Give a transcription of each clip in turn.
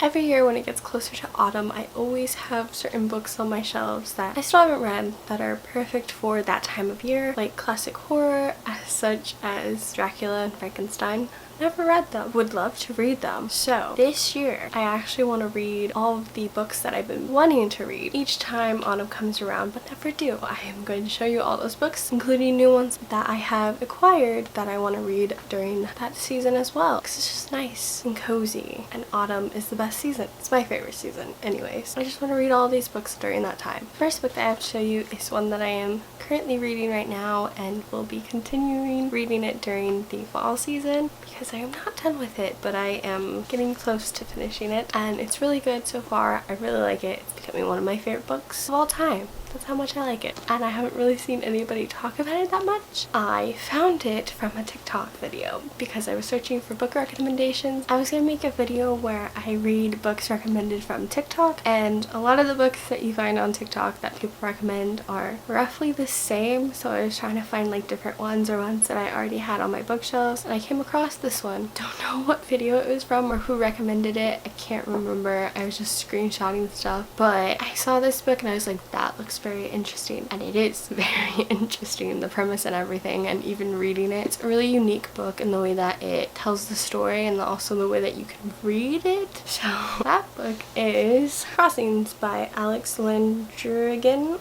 Every year when it gets closer to autumn, I always have certain books on my shelves that I still haven't read that are perfect for that time of year, like classic horror such as Dracula and Frankenstein. Never read them. Would love to read them. So this year I actually want to read all of the books that I've been wanting to read each time autumn comes around but never do. I am going to show you all those books, including new ones that I have acquired that I want to read during that season as well, because it's just nice and cozy, and autumn is the best season. It's my favorite season anyways. I just want to read all these books during that time. The first book that I have to show you is one that I am currently reading right now and will be continuing reading it during the fall season because I am not done with it, but I am getting close to finishing it and it's really good so far. I really like it. It's becoming one of my favorite books of all time. That's how much I like it. And I haven't really seen anybody talk about it that much. I found it from a TikTok video because I was searching for book recommendations. I was gonna make a video where I read books recommended from TikTok, and a lot of the books that you find on TikTok that people recommend are roughly the same, so I was trying to find like different ones or ones that I already had on my bookshelves, and I came across this one. Don't know what video it was from or who recommended it. I can't remember. I was just screenshotting stuff, but I saw this book and I was like, that looks very interesting, and it is very interesting, the premise and everything, and even reading it. It's a really unique book in the way that it tells the story and also the way that you can read it. So that book is Crossings by Alex Landrigan.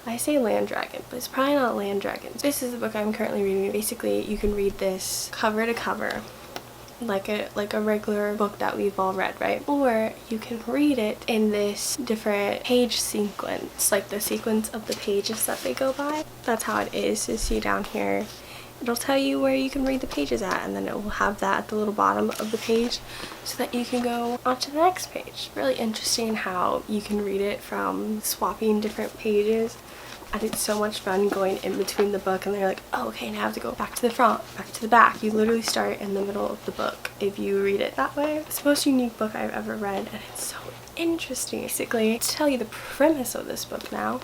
I say Landragon, but it's probably not Landragon. This is the book I'm currently reading. Basically, you can read this cover to cover, like a regular book that we've all read, right? Or you can read it in this different page sequence, like the sequence of the pages that they go by. That's how it is. You see down here, it'll tell you where you can read the pages at, and then it will have that at the little bottom of the page so that you can go on to the next page. Really interesting how you can read it from swapping different pages. And it's so much fun going in between the book and they're like, oh, okay, now I have to go back to the front, back to the back. You literally start in the middle of the book if you read it that way. It's the most unique book I've ever read, and it's so interesting. Basically, to tell you the premise of this book now.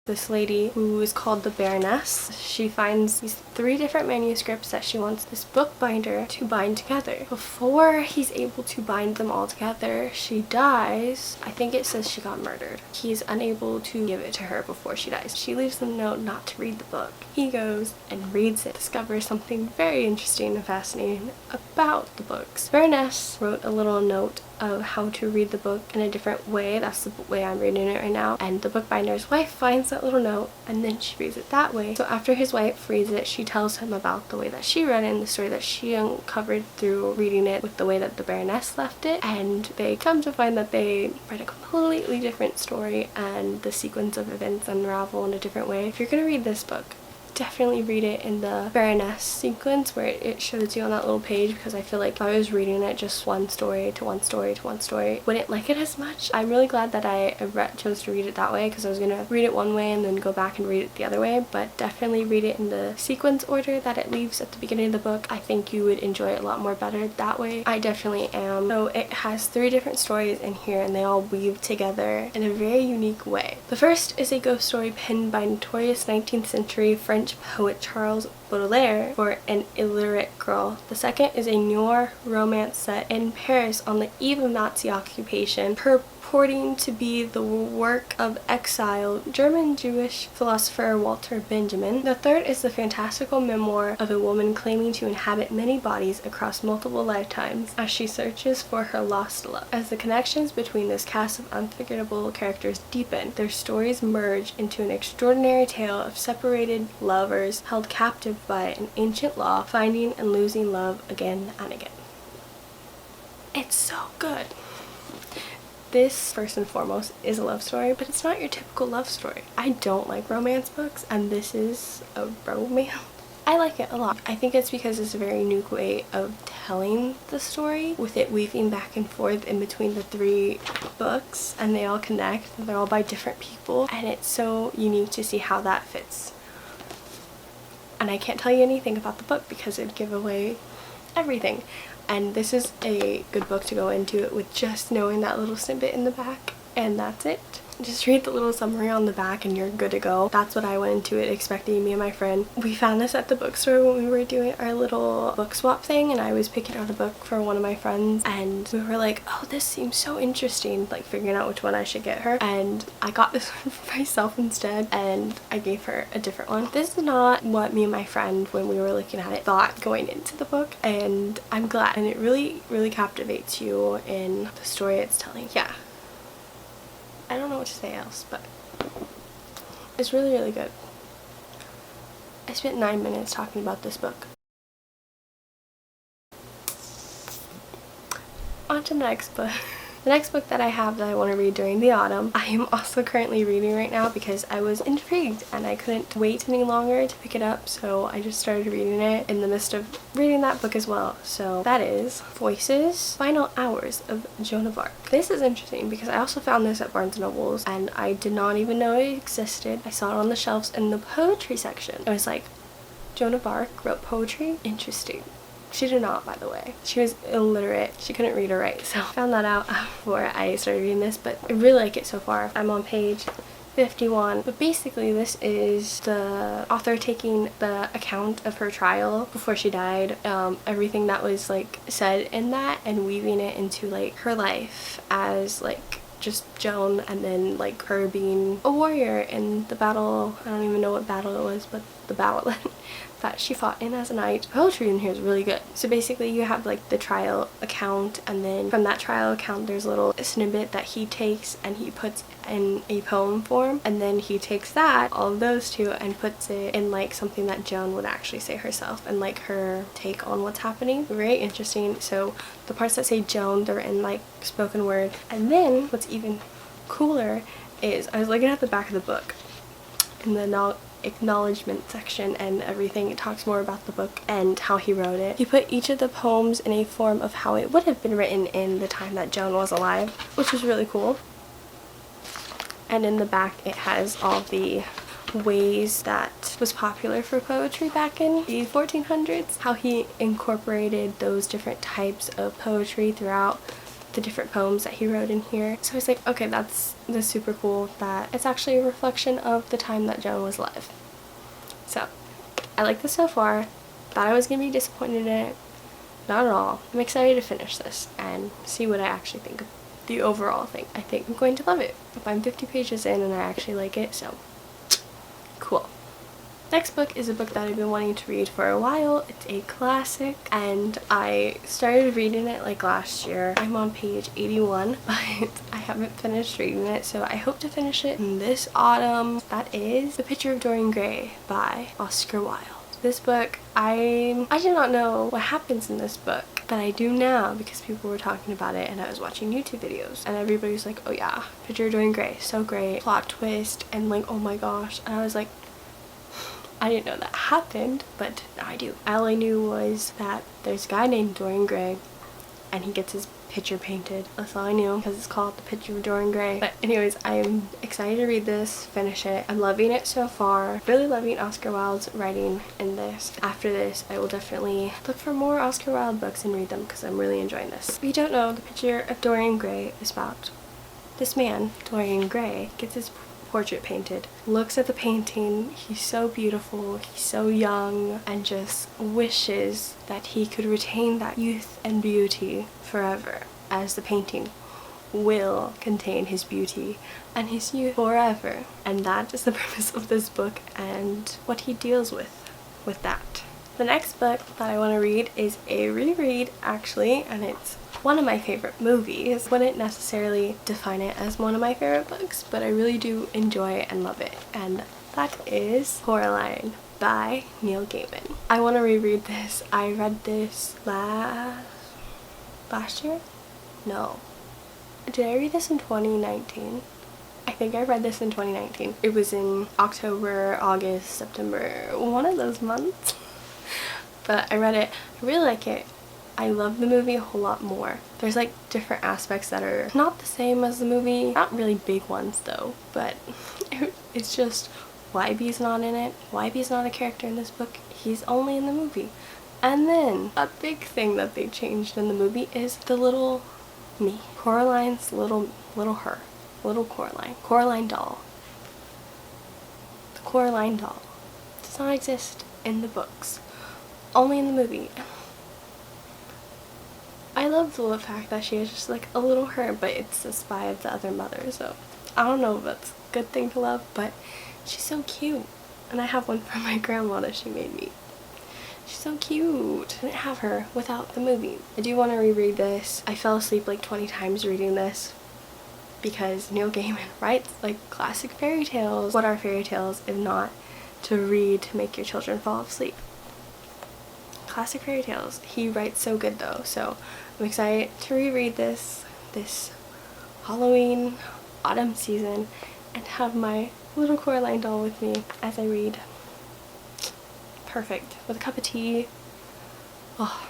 This lady, who is called the Baroness, she finds these 3 different manuscripts that she wants this bookbinder to bind together. Before he's able to bind them all together, she dies. I think it says she got murdered. He's unable to give it to her before she dies. She leaves them a note not to read the book. He goes and reads it, discovers something very interesting and fascinating about the books. Baroness wrote a little note of how to read the book in a different way. That's the way I'm reading it right now. And the bookbinder's wife finds that little note and then she reads it that way. So after his wife reads it, she tells him about the way that she read it and the story that she uncovered through reading it with the way that the Baroness left it. And they come to find that they read a completely different story and the sequence of events unravel in a different way. If you're gonna read this book, definitely read it in the Baroness sequence where it shows you on that little page, because I feel like if I was reading it just one story to one story to one story, wouldn't like it as much. I'm really glad that I chose to read it that way, because I was gonna read it one way and then go back and read it the other way, but definitely read it in the sequence order that it leaves at the beginning of the book. I think you would enjoy it a lot more better that way. I definitely am. So it has 3 different stories in here and they all weave together in a very unique way. The first is a ghost story penned by notorious 19th century French poet Charles Baudelaire for an illiterate girl. The second is a noir romance set in Paris on the eve of Nazi occupation, purporting to be the work of exiled German Jewish philosopher Walter Benjamin. The third is the fantastical memoir of a woman claiming to inhabit many bodies across multiple lifetimes as she searches for her lost love. As the connections between this cast of unforgettable characters deepen, their stories merge into an extraordinary tale of separated lovers held captive by an ancient law, finding and losing love again and again. It's so good. This, first and foremost, is a love story, but it's not your typical love story. I don't like romance books, and this is a romance. I like it a lot. I think it's because it's a very unique way of telling the story, with it weaving back and forth in between the 3 books, and they all connect. They're all by different people, and it's so unique to see how that fits. And I can't tell you anything about the book because it'd give away everything. And this is a good book to go into it with just knowing that little snippet in the back, and that's it. Just read the little summary on the back and you're good to go. That's what I went into it expecting. Me and my friend, we found this at the bookstore when we were doing our little book swap thing, and I was picking out a book for one of my friends, and we were like, oh, this seems so interesting, like figuring out which one I should get her, and I got this one for myself instead, and I gave her a different one. This is not what me and my friend, when we were looking at it, thought going into the book, and I'm glad. And it really captivates you in the story it's telling. Yeah, I don't know what to say else, but it's really good. I spent 9 minutes talking about this book. On to the next book. The next book that I have that I want to read during the autumn, I am also currently reading right now because I was intrigued and I couldn't wait any longer to pick it up, so I just started reading it in the midst of reading that book as well. So that is Voices, Final Hours of Joan of Arc. This is interesting because I also found this at Barnes & Noble's and I did not even know it existed. I saw it on the shelves in the poetry section. I was like, Joan of Arc wrote poetry? Interesting. She did not, by the way. She was illiterate. She couldn't read or write, so I found that out before I started reading this, but I really like it so far. I'm on page 51, but basically this is the author taking the account of her trial before she died, everything that was like said in that, and weaving it into like her life as like just Joan, and then like her being a warrior in the battle. I don't even know what battle it was, but the battle that she fought in as a knight. Poetry in here is really good. So basically you have like the trial account, and then from that trial account there's a little snippet that he takes and he puts in a poem form, and then he takes that, all of those two, and puts it in like something that Joan would actually say herself, and like her take on what's happening. Very interesting. So the parts that say Joan, they're in like spoken word. And then what's even cooler is I was looking at the back of the book in the acknowledgement section and everything. It talks more about the book and how he wrote it. He put each of the poems in a form of how it would have been written in the time that Joan was alive, which was really cool. And in the back it has all the ways that was popular for poetry back in the 1400s, how he incorporated those different types of poetry throughout the different poems that he wrote in here. So I was like, okay, that's super cool that it's actually a reflection of the time that Joan was alive. So I like this so far. Thought I was gonna be disappointed in it. Not at all. I'm excited to finish this and see what I actually think of the overall thing. I think I'm going to love it. If I'm 50 pages in and I actually like it, so cool. Next book is a book that I've been wanting to read for a while. It's a classic and I started reading it like last year. I'm on page 81, but I haven't finished reading it, so I hope to finish it in this autumn. That is The Picture of Dorian Gray by Oscar Wilde. This book, I did not know what happens in this book, but I do now because people were talking about it and I was watching YouTube videos and everybody was like, oh yeah, Picture of Dorian Gray, so great, plot twist, and like, oh my gosh. And I was like, I didn't know that happened, but now I do. All I knew was that there's a guy named Dorian Gray and he gets his picture painted. That's all I knew because it's called The Picture of Dorian Gray. But anyways, I'm excited to read this, finish it. I'm loving it so far. Really loving Oscar Wilde's writing in this. After this, I will definitely look for more Oscar Wilde books and read them because I'm really enjoying this. If you don't know, The Picture of Dorian Gray is about this man, Dorian Gray, gets his portrait painted, looks at the painting, he's so beautiful, he's so young, and just wishes that he could retain that youth and beauty forever, as the painting will contain his beauty and his youth forever. And that is the premise of this book and what he deals with that. The next book that I want to read is a reread actually, and it's one of my favorite movies. Wouldn't necessarily define it as one of my favorite books, but I really do enjoy it and love it, and that is Coraline by Neil Gaiman. I want to reread this. I read this last year? No. Did I read this in 2019? I think I read this in 2019. It was in October, August, September, one of those months. But I read it. I really like it. I love the movie a whole lot more. There's like different aspects that are not the same as the movie. Not really big ones though, but it's just YB's not in it. YB's not a character in this book. He's only in the movie. And then a big thing that they changed in the movie is the little me. Coraline's little her. little Coraline. Coraline doll. The Coraline doll does not exist in the books, only in the movie. I love the fact that she is just like a little her, but it's the spy of the other mother, so I don't know if that's a good thing to love, but she's so cute. And I have one from my grandma that she made me. She's so cute. I didn't have her without the movie. I do want to reread this. I fell asleep like 20 times reading this because Neil Gaiman writes like classic fairy tales. What are fairy tales if not to read to make your children fall asleep? Classic fairy tales. He writes so good though, so I'm excited to reread this Halloween autumn season and have my little Coraline doll with me as I read. Perfect. With a cup of tea. Oh,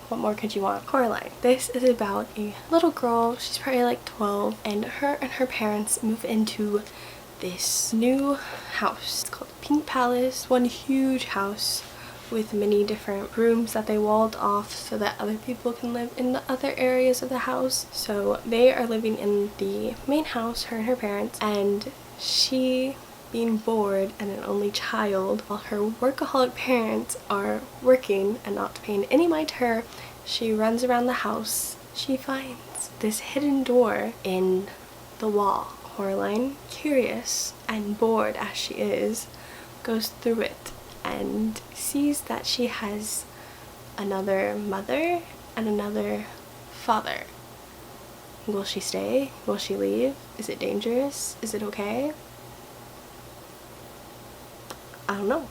what more could you want? Coraline. This is about a little girl, she's probably like 12, and her parents move into this new house. It's called Pink Palace. One huge house with many different rooms that they walled off so that other people can live in the other areas of the house. So they are living in the main house, her and her parents, and she, being bored and an only child, while her workaholic parents are working and not paying any mind to her, she runs around the house. She finds this hidden door in the wall. Coraline, curious and bored as she is, goes through it and sees that she has another mother and another father. Will she stay? Will she leave? Is it dangerous? Is it okay? I don't know.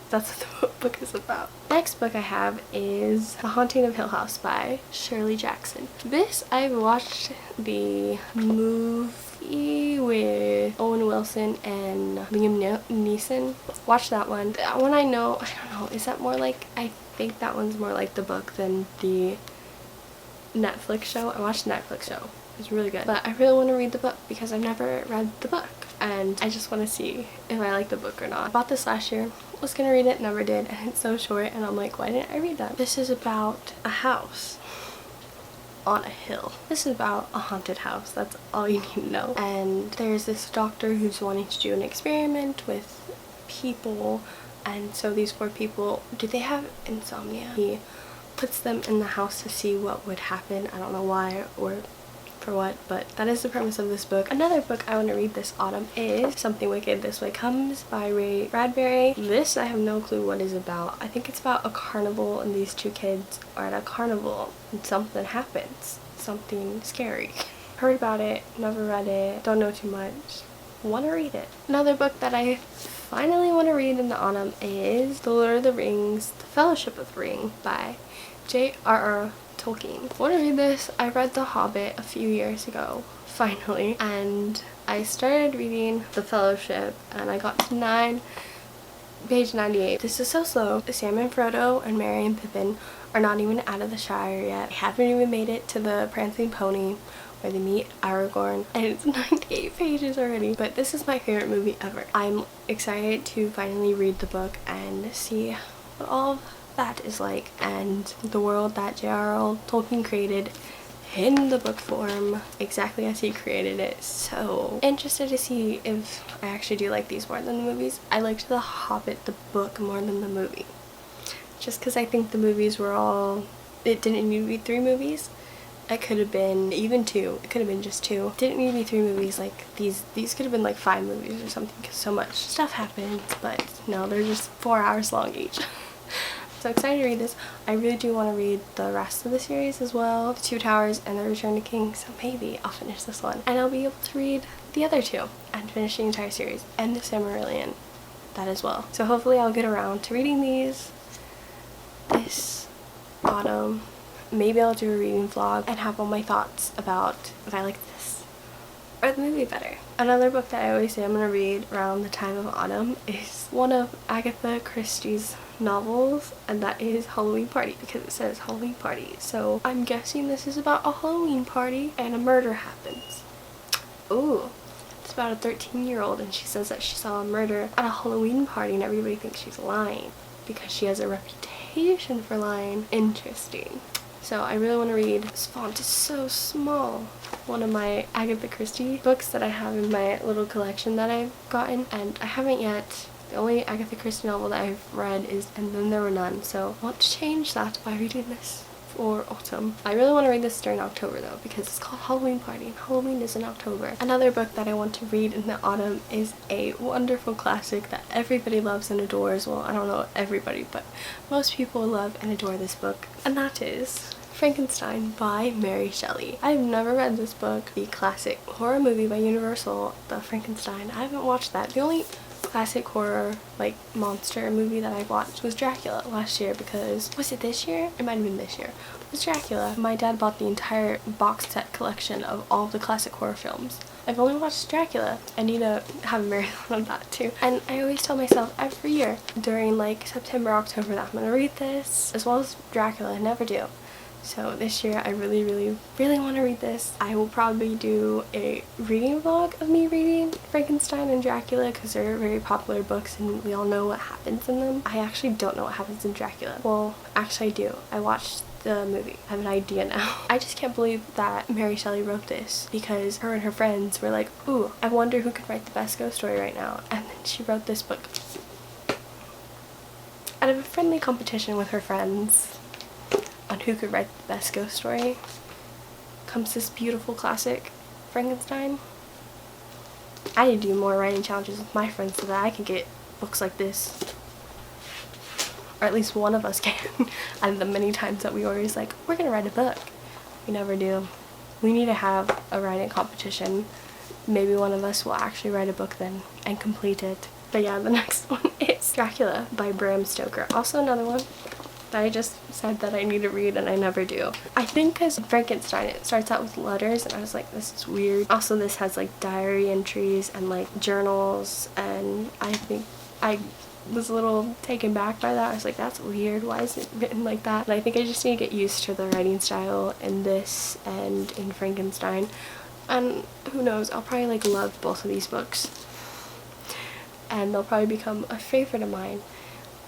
That's what the book is about. Next book I have is The Haunting of Hill House by Shirley Jackson. This, I've watched the movie with Owen Wilson and Liam Neeson. Watched that one. That one I don't know, is that more like, I think that one's more like the book than the Netflix show. I watched the Netflix show. It was really good. But I really want to read the book because I've never read the book. And I just want to see if I like the book or not. I bought this last year, was gonna read it, never did, and it's so short and I'm like, why didn't I read that? This is about a house on a hill. This is about a haunted house, that's all you need to know. And there's this doctor who's wanting to do an experiment with people, and so these 4 people, do they have insomnia? He puts them in the house to see what would happen. I don't know why or for what, but that is the premise of this book. Another book I want to read this autumn is Something Wicked This Way Comes by Ray Bradbury. This I have no clue what it's about. I think it's about a carnival and these 2 kids are at a carnival and something happens. Something scary. Heard about it, never read it, don't know too much. Want to read it. Another book that I finally want to read in the autumn is The Lord of the Rings, The Fellowship of the Ring by J.R.R. Tolkien. I want to read this. I read The Hobbit a few years ago, finally, and I started reading The Fellowship and I got to page 98. This is so slow. Sam and Frodo and Merry and Pippin are not even out of the Shire yet. They haven't even made it to the Prancing Pony where they meet Aragorn, and it's 98 pages already. But this is my favorite movie ever. I'm excited to finally read the book and see what all of that is like, and the world that J.R.R. Tolkien created in the book form exactly as he created it. So interested to see if I actually do like these more than the movies. I liked The Hobbit, the book, more than the movie, just because I think the movies were all, it didn't need to be 3 movies. It could have been even 2. It could have been just 2. It didn't need to be 3 movies. Like these could have been like 5 movies or something because so much stuff happens, but no, they're just 4 hours long each. So excited to read this. I really do want to read the rest of the series as well. The 2 Towers and The Return to King. So maybe I'll finish this one. And I'll be able to read the other 2 and finish the entire series. And the Silmarillion. That as well. So hopefully I'll get around to reading these this autumn. Maybe I'll do a reading vlog and have all my thoughts about if I like this or the movie better. Another book that I always say I'm going to read around the time of autumn is one of Agatha Christie's novels, and that is Halloween Party, because it says Halloween Party. So I'm guessing this is about a Halloween party and a murder happens. Ooh, it's about a 13-year-old and she says that she saw a murder at a Halloween party and everybody thinks she's lying because she has a reputation for lying. Interesting. So I really want to read. This font is so small. One of my Agatha Christie books that I have in my little collection that I've gotten, and I haven't yet. The only Agatha Christie novel that I've read is And Then There Were None, so I want to change that by reading this for autumn. I really want to read this during October though, because it's called Halloween Party and Halloween is in October. Another book that I want to read in the autumn is a wonderful classic that everybody loves and adores. Well, I don't know everybody, but most people love and adore this book, and that is Frankenstein by Mary Shelley. I've never read this book. The classic horror movie by Universal, The Frankenstein, I haven't watched that. The only classic horror like monster movie that I watched was Dracula last year, because was it this year? It might have been this year. It was Dracula. My dad bought the entire box set collection of all the classic horror films. I've only watched Dracula. I need to have a marathon of that too. And I always tell myself every year during like September, October that I'm gonna read this as well as Dracula. I never do. So this year I really want to read this. I will probably do a reading vlog of me reading Frankenstein and Dracula because they're very popular books and we all know what happens in them. I actually don't know what happens in Dracula. Well, actually I do. I watched the movie. I have an idea now. I just can't believe that Mary Shelley wrote this, because her and her friends were like, ooh, I wonder who could write the best ghost story right now. And then she wrote this book. Out of a friendly competition with her friends on who could write the best ghost story comes this beautiful classic, Frankenstein. I need to do more writing challenges with my friends so that I can get books like this. Or at least one of us can. And the many times that we always like, we're gonna write a book. We never do. We need to have a writing competition. Maybe one of us will actually write a book then and complete it. But yeah, the next one is Dracula by Bram Stoker. Also another one that I just said that I need to read and I never do. I think because Frankenstein, it starts out with letters and I was like, this is weird. Also this has like diary entries and like journals, and I think I was a little taken back by that. I was like, that's weird, why is it written like that? And I think I just need to get used to the writing style in this and in Frankenstein, and who knows, I'll probably like love both of these books and they'll probably become a favorite of mine.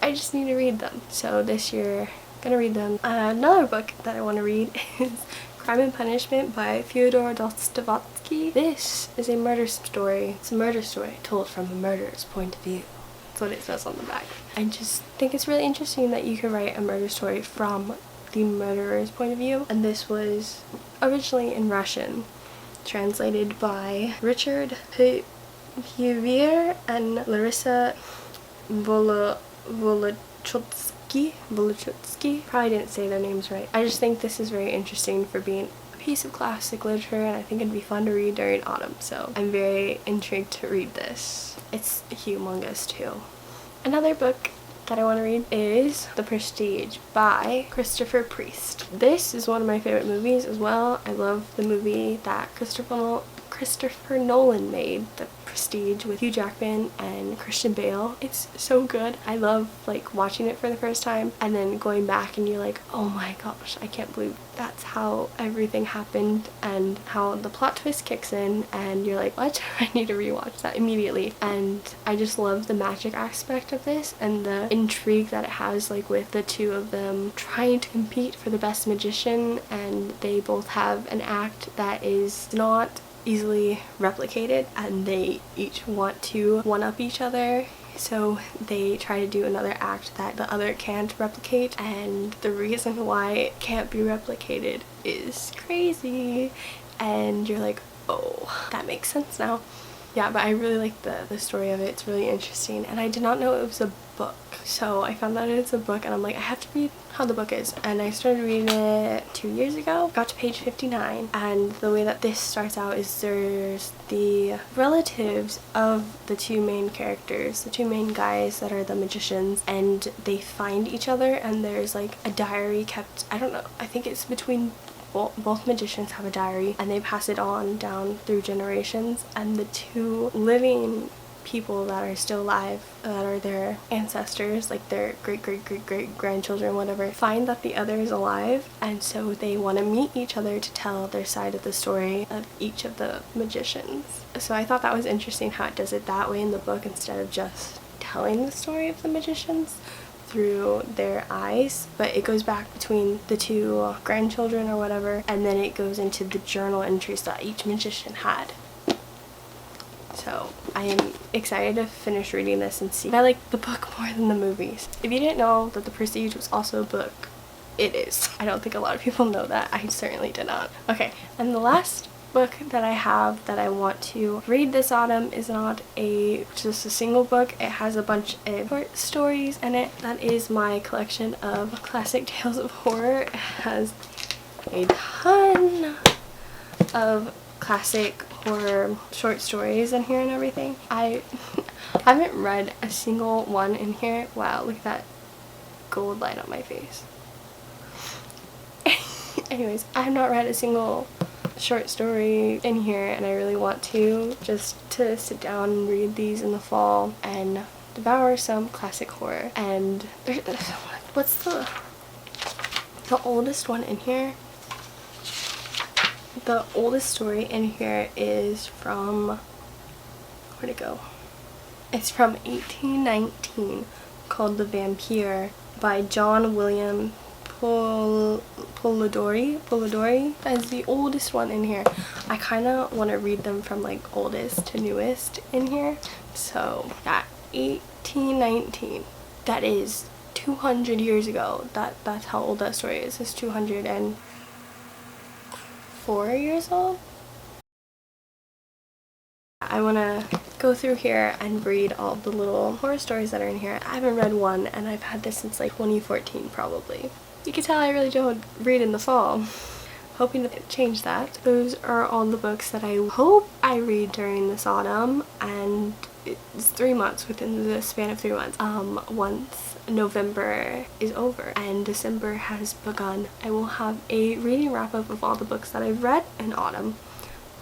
I just need to read them. So this year, I'm gonna read them. Another book that I want to read is Crime and Punishment by Fyodor Dostoevsky. This is a murder story. It's a murder story told from a murderer's point of view. That's what it says on the back. I just think it's really interesting that you can write a murder story from the murderer's point of view. And this was originally in Russian, translated by Richard Huvier and Larissa Volochotsky. Probably didn't say their names right. I just think this is very interesting for being a piece of classic literature, and I think it'd be fun to read during autumn, so I'm very intrigued to read this. It's humongous too. Another book that I want to read is The Prestige by Christopher Priest. This is one of my favorite movies as well. I love the movie that Christopher Nolan made, The Prestige, with Hugh Jackman and Christian Bale. It's so good. I love like watching it for the first time and then going back and you're like, oh my gosh, I can't believe that's how everything happened, and how the plot twist kicks in and you're like, what? I need to rewatch that immediately. And I just love the magic aspect of this and the intrigue that it has, like with the two of them trying to compete for the best magician, and they both have an act that is not easily replicated and they each want to one-up each other, so they try to do another act that the other can't replicate, and the reason why it can't be replicated is crazy and you're like, oh, that makes sense now. Yeah, but I really like the story of it. It's really interesting, and I did not know it was a book, so I found out it's a book and I'm like, I have to read how the book is, and I started reading it 2 years ago. Got to page 59, and the way that this starts out is there's the relatives of the two main characters, the two main guys that are the magicians, and they find each other, and there's like a diary kept, I don't know, I think it's between both magicians have a diary and they pass it on down through generations, and the two living people that are still alive, that are their ancestors, like their great grandchildren, whatever, find that the other is alive, and so they want to meet each other to tell their side of the story of each of the magicians. So I thought that was interesting how it does it that way in the book instead of just telling the story of the magicians through their eyes, but it goes back between the two grandchildren or whatever, and then it goes into the journal entries that each magician had. So I am excited to finish reading this and see if I like the book more than the movies. If you didn't know that The Prestige was also a book, it is. I don't think a lot of people know that. I certainly did not. Okay, and the last book that I have that I want to read this autumn is not just a single book. It has a bunch of short stories in it. That is my collection of classic tales of horror. It has a ton of classic horror short stories in here and everything. I haven't read a single one in here. Wow, look at that gold light on my face. Anyways, I have not read a single short story in here, and I really want to, just to sit down and read these in the fall and devour some classic horror. And what's the oldest one in here? The oldest story in here is from, where'd it go? It's from 1819, called The Vampire by John William Polidori. That is the oldest one in here. I kind of want to read them from like oldest to newest in here. So that 1819, that is 200 years ago. That's how old that story is. It's 204 years old. I want to go through here and read all the little horror stories that are in here. I haven't read one, and I've had this since like 2014 probably. You can tell I really don't read in the fall. Hoping to change that. Those are all the books that I hope I read during this autumn, and it's 3 months, within the span of 3 months. Once November is over and December has begun, I will have a reading wrap up of all the books that I've read in autumn.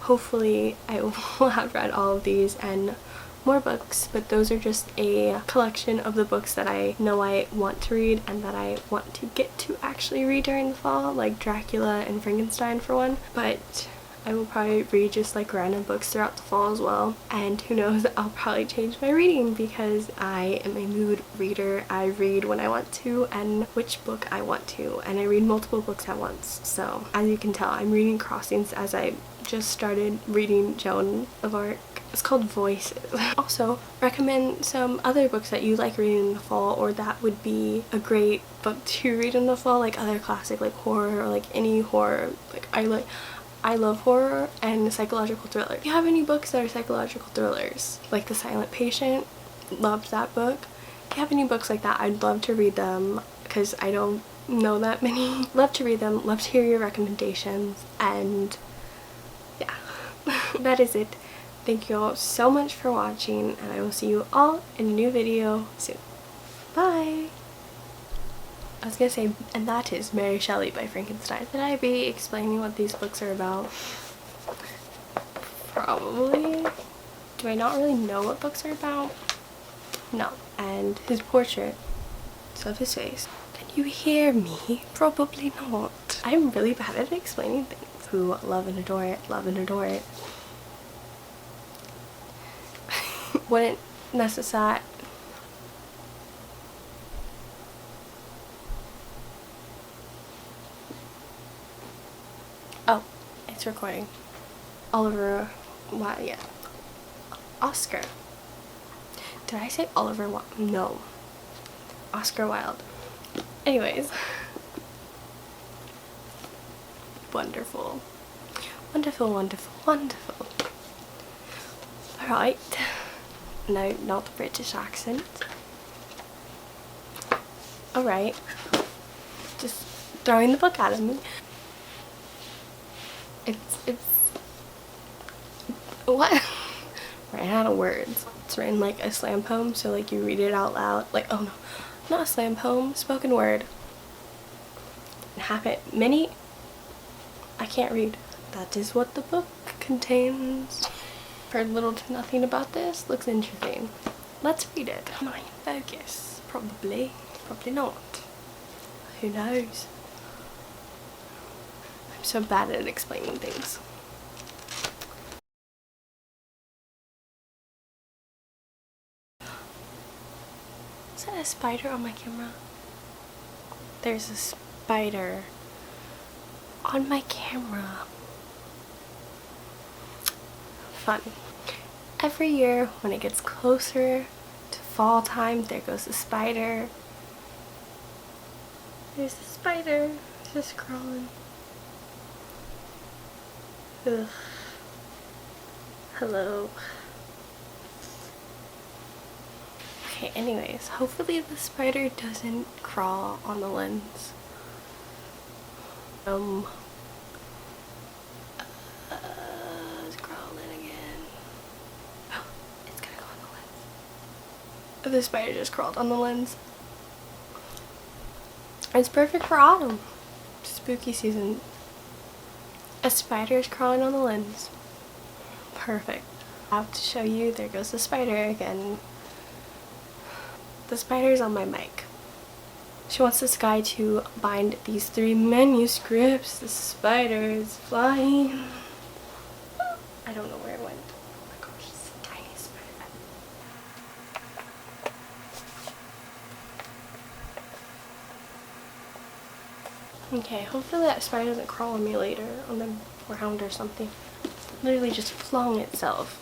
Hopefully I will have read all of these and more books, but those are just a collection of the books that I know I want to read and that I want to get to actually read during the fall, like Dracula and Frankenstein for one. But I will probably read just like random books throughout the fall as well, and who knows, I'll probably change my reading because I am a mood reader. I read when I want to and which book I want to, and I read multiple books at once. So as you can tell, I'm reading Crossings as I just started reading Joan of Arc. It's called Voices. Also, recommend some other books that you like reading in the fall, or that would be a great book to read in the fall, like other classic like horror or like any horror. Like I love horror and psychological thriller. If you have any books that are psychological thrillers, like The Silent Patient, loved that book. If you have any books like that, I'd love to read them because I don't know that many. Love to read them, love to hear your recommendations, and yeah, that is it. Thank you all so much for watching, and I will see you all in a new video soon. Bye! I was gonna say, and that is Mary Shelley by Frankenstein. Should I be explaining what these books are about? Probably. Do I not really know what books are about? No. And his portrait of his face. Can you hear me? Probably not. I'm really bad at explaining things. Who love and adore it, love and adore it. Wouldn't necessarily. Oh, it's recording. Oliver, why? Yeah. Oscar. Did I say Oliver Wilde? No. Oscar Wilde. Anyways. Wonderful. Wonderful, wonderful, wonderful. Alright. No, not the British accent. Alright. Just throwing the book at me. It's what? Ran out of words. It's written like a slam poem, so like you read it out loud. Like, oh no, not a slam poem, spoken word. Many. I can't read. That is what the book contains. Heard little to nothing about this. Looks interesting. Let's read it. Come on, focus. Probably. Probably not. Who knows? I'm so bad at explaining things. Is that a spider on my camera? There's a spider on my camera. Fun. Every year when it gets closer to fall time, there goes the spider. There's the spider just crawling. Ugh. Hello. Okay, anyways, hopefully the spider doesn't crawl on the lens. It's crawling again. Oh, it's gonna go on the lens. The spider just crawled on the lens. It's perfect for autumn. Spooky season. A spider is crawling on the lens. Perfect. I have to show you, there goes the spider again. The spider's on my mic. She wants this guy to bind these 3 manuscripts. The spider is flying. I don't know where it went. Oh my gosh, it's a tiny spider. Okay, hopefully that spider doesn't crawl on me later on the ground or something. Literally just flung itself.